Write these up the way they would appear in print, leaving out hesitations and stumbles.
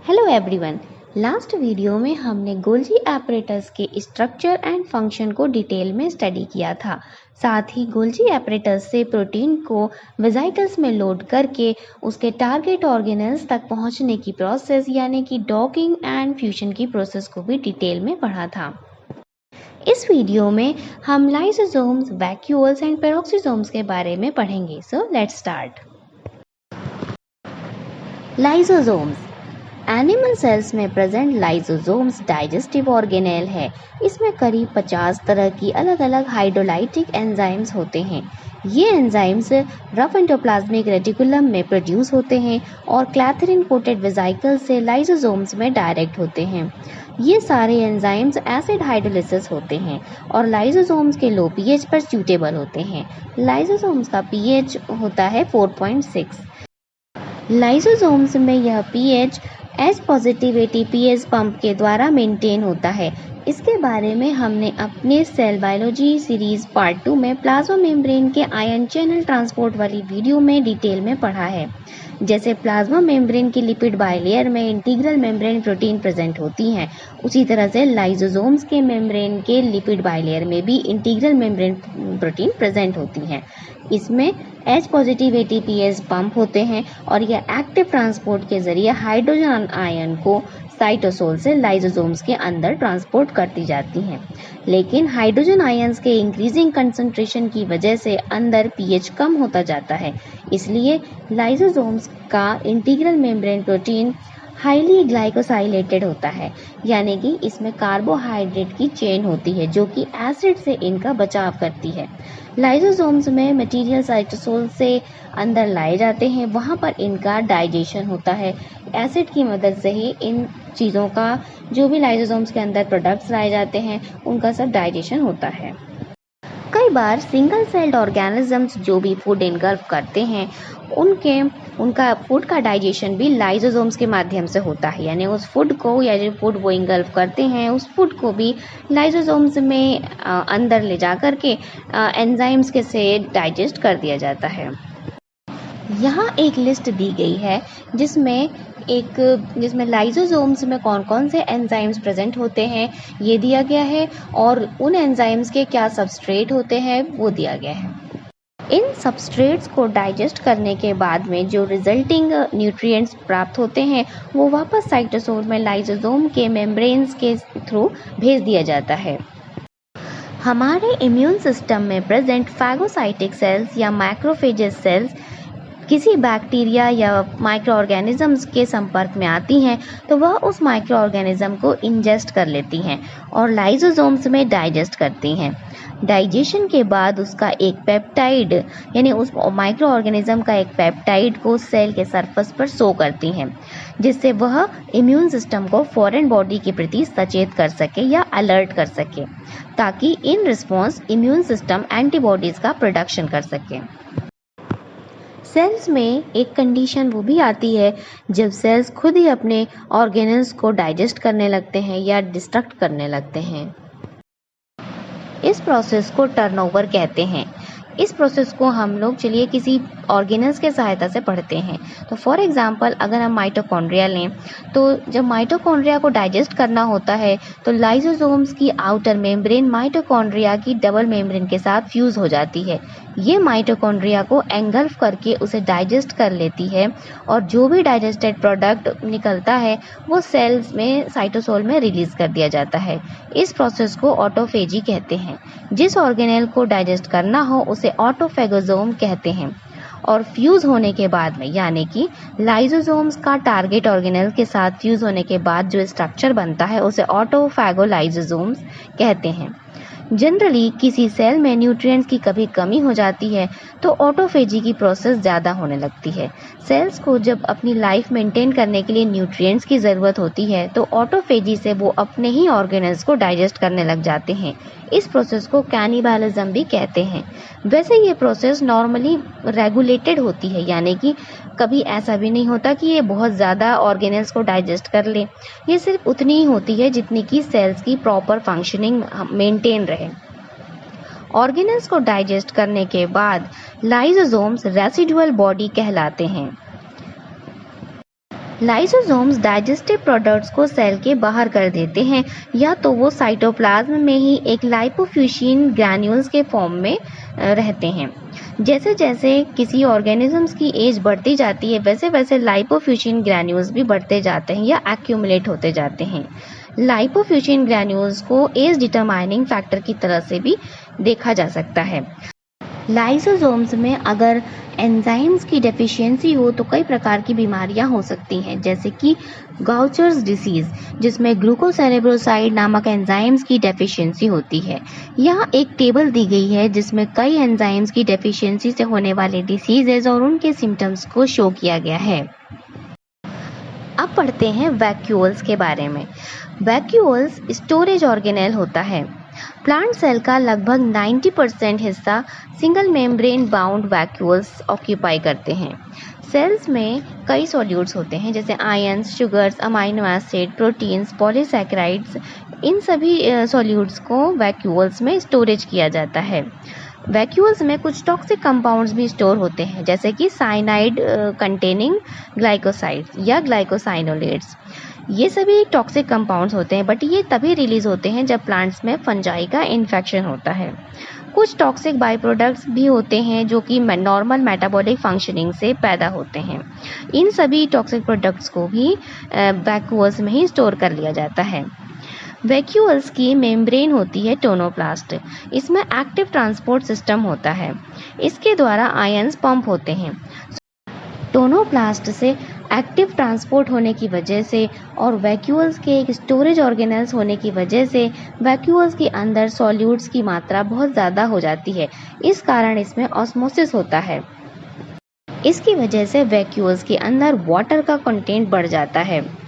Hello everyone. Last video में हमने Golgi apparatus के स्ट्रक्चर एंड फंक्शन को डिटेल में स्टडी किया था। साथ ही गोल्जी एपरेटस से प्रोटीन को वेसिकल्स में लोड करके उसके टारगेट ऑर्गेनल्स तक पहुंचने की प्रोसेस यानी कि डॉकिंग एंड फ्यूजन की प्रोसेस को भी डिटेल में पढ़ा था। इस वीडियो में हम लाइसोसोम्स, वैक्यूल्स एंड पेरोक्सिसोम्स के बारे में पढ़ेंगे। So let's start. Lysosomes. Animal cells में प्रेजेंट लाइसोसोम्स डाइजेस्टिव ऑर्गेनेल है। इसमें करीब 50 तरह की अलग अलग हाइड्रोलाइटिक एंजाइम्स होते हैं। ये एंजाइम्स रफ एंडोप्लाज्मिक रेटिकुलम में प्रोड्यूस होते हैं और क्लैथरिन कोटेड वेसिकल से लाइसोसोम्स में डायरेक्ट होते हैं। ये सारे एंजाइम्स एसिड हाइड्रोलिसिस होते हैं और लाइसोसोम्स के लो पीएच पर सूटेबल होते हैं। लाइसोसोम्स का पीएच होता है 4.6। लाइसोसोम्स में यह pH H positive ATPase pump के द्वारा मेंटेन होता है। इसके बारे में हमने अपने सेल बायोलॉजी सीरीज पार्ट 2 में प्लाज्मा मेम्ब्रेन के आयन चैनल ट्रांसपोर्ट वाली वीडियो में डिटेल में पढ़ा है। जैसे प्लाज्मा मेम्ब्रेन की लिपिड बाइलेयर में इंटीग्रल मेम्ब्रेन प्रोटीन प्रेजेंट होती हैं, उसी तरह से लाइसोसोम्स के मेम्ब्रेन के लिपिड बाइलेयर में भी इंटीग्रल मेम्ब्रेन प्रोटीन प्रेजेंट होती हैं। इसमें H पॉजिटिव एटीपीएस पंप होते हैं और यह एक्टिव ट्रांसपोर्ट के जरिए हाइड्रोजन आयन को साइटोसोल से लाइसोसोम्स के अंदर ट्रांसपोर्ट करती जाती हैं। लेकिन हाइड्रोजन आयंस के इंक्रीजिंग कंसंट्रेशन की वजह से अंदर पीएच कम होता जाता है। इसलिए लाइसोसोम्स का integral membrane protein highly glycosylated होता है, यानी कि इसमें कार्बोहाइड्रेट की चेन होती है जो कि एसिड से इनका बचाव करती है। लाइसोसोम्स में मटेरियल साइटोसोल से अंदर लाए जाते हैं, वहाँ पर इनका डाइजेशन होता है। एसिड की मदद से ही इन चीज़ों का जो भी लाइसोसोम्स के अंदर प्रोडक्ट्स लाए जाते हैं उनका सब डाइजेशन होता है। कई बार सिंगल सेल्ड ऑर्गेनिजम्स जो भी फूड इनगल्फ करते हैं उनका फूड का डाइजेशन भी लाइसोसोम्स के माध्यम से होता है, यानी उस फूड को या जो फूड वो इनगल्फ करते हैं उस फूड को भी लाइसोसोम्स में अंदर ले जा कर के एंजाइम्स के से डाइजेस्ट कर दिया जाता है। यहाँ एक लिस्ट दी गई है जिसमें लाइसोसोम्स में कौन कौन से एंजाइम्स प्रेजेंट होते हैं ये दिया गया है और उन एंजाइम्स के क्या सबस्ट्रेट होते हैं वो दिया गया है। इन सबस्ट्रेट्स को डाइजेस्ट करने के बाद में जो रिजल्टिंग न्यूट्रिएंट्स प्राप्त होते हैं वो वापस साइटोसोल में लाइसोसोम के मेम्ब्रेन्स के थ्रू भेज दिया जाता है। हमारे इम्यून सिस्टम में प्रेजेंट फैगोसाइटिक सेल्स या मैक्रोफेजेस सेल्स किसी बैक्टीरिया या माइक्रो ऑर्गेनिजम्स के संपर्क में आती हैं तो वह उस माइक्रो ऑर्गेनिज्म को इंजेस्ट कर लेती हैं और लाइसोसोम्स में डाइजेस्ट करती हैं। डाइजेशन के बाद उसका एक पेप्टाइड यानी उस माइक्रो ऑर्गेनिज्म का एक पेप्टाइड को सेल के सरफेस पर शो करती हैं, जिससे वह इम्यून सिस्टम को फॉरेन बॉडी के प्रति सचेत कर सके या अलर्ट कर सके, ताकि in response immune system antibodies का प्रोडक्शन कर सके। सेल्स में एक कंडीशन वो भी आती है जब सेल्स खुद ही अपने ऑर्गेनल्स को डाइजेस्ट करने लगते हैं या डिस्ट्रक्ट करने लगते हैं। इस प्रोसेस को टर्नओवर कहते हैं। इस प्रोसेस को हम लोग चलिए किसी ऑर्गेनल्स के सहायता से पढ़ते हैं। तो फॉर एग्जांपल अगर हम माइटोकॉन्ड्रिया लें तो जब माइटोकॉन्ड्रिया को डाइजेस्ट करना होता है तो लाइसोसोम्स की आउटर मेम्ब्रेन माइटोकॉन्ड्रिया की डबल मेम्ब्रेन के साथ फ्यूज हो जाती है। ये माइटोकॉन्ड्रिया को एंगल्फ करके उसे डाइजेस्ट कर लेती है और जो भी डाइजेस्टेड प्रोडक्ट निकलता है वो सेल्स में साइटोसोल में रिलीज कर दिया जाता है। इस प्रोसेस को ऑटोफेजी कहते हैं। जिस ऑर्गेनेल को डाइजेस्ट करना हो उसे ऑटोफेगोसोम कहते हैं और फ्यूज होने के बाद में यानी कि लाइसोसोम्स का टारगेट ऑर्गेनेल के साथ फ्यूज होने के बाद जो स्ट्रक्चर बनता है उसे ऑटोफैगोलाइसोसोम्स कहते हैं। जनरली किसी सेल में न्यूट्रिएंट्स की कभी कमी हो जाती है तो ऑटोफेजी की प्रोसेस ज़्यादा होने लगती है। सेल्स को जब अपनी लाइफ मेंटेन करने के लिए न्यूट्रिएंट्स की ज़रूरत होती है तो ऑटोफेजी से वो अपने ही ऑर्गेनल्स को डाइजेस्ट करने लग जाते हैं। इस प्रोसेस को कैनिबलिज्म भी कहते हैं। वैसे ये प्रोसेस नॉर्मली रेगुलेटेड होती है, यानी कि कभी ऐसा भी नहीं होता कि ये बहुत ज़्यादा ऑर्गेनल्स को डाइजेस्ट कर ले। ये सिर्फ उतनी ही होती है जितनी कि सेल्स की प्रॉपर फंक्शनिंग मेंटेन रहे। ऑर्गेनल्स को डाइजेस्ट करने के बाद लाइसोसोम्स रेसिडुअल बॉडी कहलाते हैं। लाइसोसोम्स डाइजेस्टिव प्रोडक्ट्स को सेल के बाहर कर देते हैं, या तो वो साइटोप्लाज्म में ही एक लाइपोफ्यूजिन ग्रैन्यूल्स के फॉर्म में रहते हैं। जैसे जैसे किसी ऑर्गेनिजम्स की एज बढ़ती जाती है, वैसे वैसे लाइपोफ्यूजिन ग्रैन्यूल्स भी बढ़ते जाते हैं या एक्यूमुलेट होते जाते हैं। लाइपोफ्यूजिन ग्रैन्यूल्स को एज डिटरमाइनिंग फैक्टर की तरह से भी देखा जा सकता है। लाइसोसोम्स में अगर एंजाइम्स की डेफिशिएंसी हो तो कई प्रकार की बीमारियां हो सकती हैं, जैसे कि गाउचर्स डिसीज, जिसमें ग्लूकोसेरेब्रोसाइड नामक एंजाइम्स की डेफिशिएंसी होती है। यहाँ एक टेबल दी गई है जिसमें कई एंजाइम्स की डेफिशिएंसी से होने वाले डिसीजेज और उनके सिम्टम्स को शो किया गया है। अब पढ़ते हैं वैक्यूल्स के बारे में। वैक्यूल्स स्टोरेज ऑर्गेनेल होता है। प्लांट सेल का लगभग 90% हिस्सा single membrane bound vacuoles occupy करते हैं। सेल्स में कई सॉल्यूट्स होते हैं, जैसे ions, sugars, amino acid, proteins, polysaccharides. इन सभी सॉल्यूट्स को वैक्यूल्स में स्टोरेज किया जाता है। वैक्यूल्स में कुछ टॉक्सिक कंपाउंड्स भी स्टोर होते हैं, जैसे कि साइनाइड कंटेनिंग ग्लाइकोसाइड्स या ग्लाइकोसाइनोलेट्स। ये सभी टॉक्सिक कंपाउंड्स होते हैं, बट ये तभी रिलीज होते हैं जब प्लांट्स में फंजाई का इन्फेक्शन होता है। कुछ टॉक्सिक बाई प्रोडक्ट्स भी होते हैं जो कि नॉर्मल मेटाबॉलिक फंक्शनिंग से पैदा होते हैं। इन सभी टॉक्सिक प्रोडक्ट्स को भी वैक्यूल्स में ही स्टोर कर लिया जाता है। वैक्यूल्स की मेम्ब्रेन होती है टोनोप्लास्ट। इसमें एक्टिव ट्रांसपोर्ट सिस्टम होता है। इसके द्वारा आयंस पंप होते हैं। टोनोप्लास्ट से एक्टिव ट्रांसपोर्ट होने की वजह से और वैक्यूल्स के एक स्टोरेज ऑर्गेनेल्स होने की वजह से वैक्यूल्स के अंदर सॉल्यूट्स की मात्रा बहुत ज़्यादा हो जाती है। इस कारण इसमें ऑस्मोसिस होता है। इसकी वजह से वैक्यूल्स के अंदर वाटर का कंटेंट बढ़ जाता है।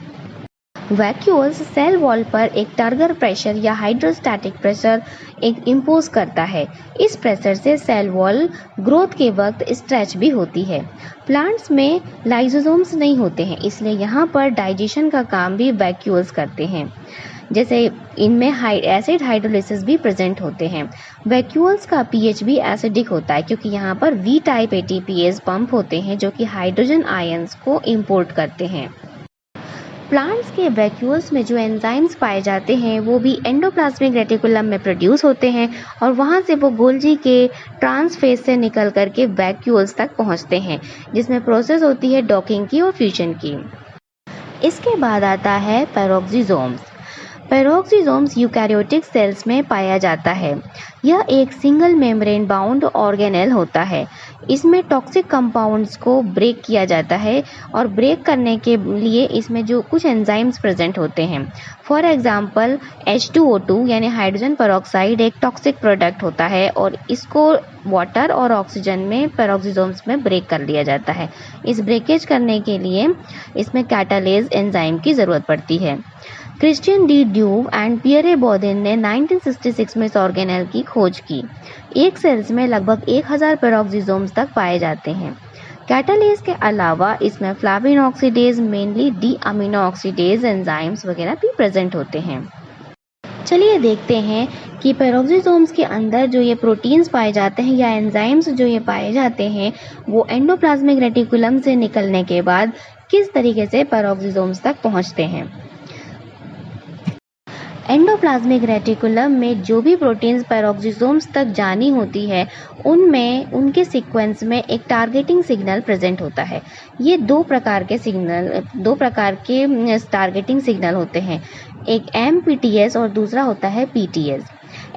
वैक्यूल्स सेल वॉल पर एक टर्गर प्रेशर या हाइड्रोस्टैटिक प्रेशर इम्पोज करता है। इस प्रेशर से सेल वॉल ग्रोथ के वक्त स्ट्रेच भी होती है। प्लांट्स में लाइसोसोम्स नहीं होते हैं, इसलिए यहाँ पर डाइजेशन का काम भी वैक्यूल्स करते हैं। जैसे इनमें एसिड हाइड्रोलिसिस भी प्रेजेंट होते हैं। वैक्यूल्स का पीएच भी एसिडिक होता है, क्योंकि यहाँ पर वी टाइप एटीपीएस पंप होते हैं जो कि हाइड्रोजन आयंस को इंपोर्ट करते हैं। प्लांट्स के वैक्यूल्स में जो एंजाइम्स पाए जाते हैं वो भी एंडोप्लाज्मिक रेटिकुलम में प्रोड्यूस होते हैं और वहाँ से वो गोल्जी के ट्रांसफेज से निकल करके वैक्यूल्स तक पहुँचते हैं, जिसमें प्रोसेस होती है डॉकिंग की और फ्यूजन की। इसके बाद आता है पैरोक्सिसोम्स। पैरोक्सिसोम्स यूकैरियोटिक सेल्स में पाया जाता है। यह एक सिंगल मेम्ब्रेन बाउंड ऑर्गेनेल होता है। इसमें टॉक्सिक कंपाउंड्स को ब्रेक किया जाता है और ब्रेक करने के लिए इसमें जो कुछ एंजाइम्स प्रेजेंट होते हैं। फॉर एग्जांपल H2O2 यानी हाइड्रोजन पेरोक्साइड एक टॉक्सिक प्रोडक्ट होता है और इसको वाटर और ऑक्सीजन में पैरोक्सिसोम्स में ब्रेक कर लिया जाता है। इस ब्रेकेज करने के लिए इसमें कैटालेज एंजाइम की ज़रूरत पड़ती है। Christian D due and Pierre बोदेन ने 1966 में इस ऑर्गेनेल की खोज की। एक सेल्स में लगभग 1000 पैरोक्सिसोम्स तक पाए जाते हैं। कैटालेज के अलावा इसमें flavin oxidase, mainly d amino oxidase enzymes वगैरह भी प्रेजेंट होते हैं। चलिए देखते हैं कि पैरोक्सिसोम्स के अंदर जो ये प्रोटीन्स पाए जाते हैं या एंजाइम्स जो ये पाए जाते हैं वो एंडोप्लाज्मिक रेटिकुलम से निकलने के बाद किस तरीके से पैरोक्सिसोम्स तक पहुंचते हैं। एंडोप्लाज्मिक रेटिकुलम में जो भी प्रोटीन्स पैरोक्सिसोम्स तक जानी होती है उनमें उनके सीक्वेंस में एक टारगेटिंग सिग्नल प्रेजेंट होता है। ये दो प्रकार के टारगेटिंग सिग्नल होते हैं, एक MPTS और दूसरा होता है PTS।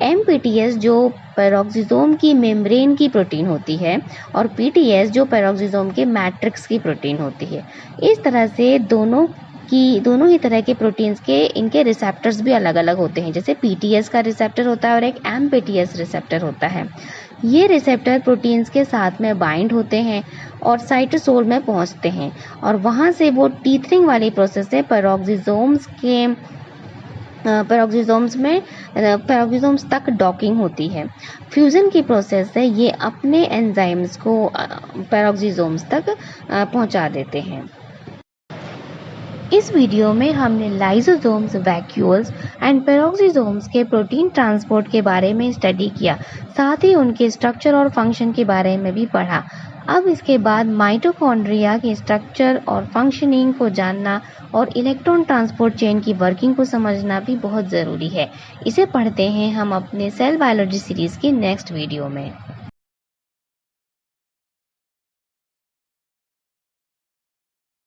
MPTS जो पैरोक्सिसोम की मेम्ब्रेन की प्रोटीन होती है और PTS जो पैरोक्सिसोम के मैट्रिक्स की प्रोटीन होती है। इस तरह से दोनों ही तरह के प्रोटीन्स के इनके रिसेप्टर्स भी अलग अलग होते हैं। जैसे PTS का रिसेप्टर होता है और एक MPTS रिसेप्टर होता है। ये रिसेप्टर प्रोटीन्स के साथ में बाइंड होते हैं और साइटोसोल में पहुंचते हैं और वहां से वो टीथरिंग वाली प्रोसेस से पैरोक्सिसोम्स तक डॉकिंग होती है। फ्यूजन की प्रोसेस से ये अपने एंजाइम्स को पैरोक्सिसोम्स तक पहुंचा देते हैं। इस वीडियो में हमने लाइसोसोम्स, वैक्यूल्स एंड पैरोक्सिसोम्स के प्रोटीन ट्रांसपोर्ट के बारे में स्टडी किया, साथ ही उनके स्ट्रक्चर और फंक्शन के बारे में भी पढ़ा। अब इसके बाद माइटोकॉन्ड्रिया के स्ट्रक्चर और फंक्शनिंग को जानना और इलेक्ट्रॉन ट्रांसपोर्ट चेन की वर्किंग को समझना भी बहुत ज़रूरी है। इसे पढ़ते हैं हम अपने सेल बायोलॉजी सीरीज़ की नेक्स्ट वीडियो में।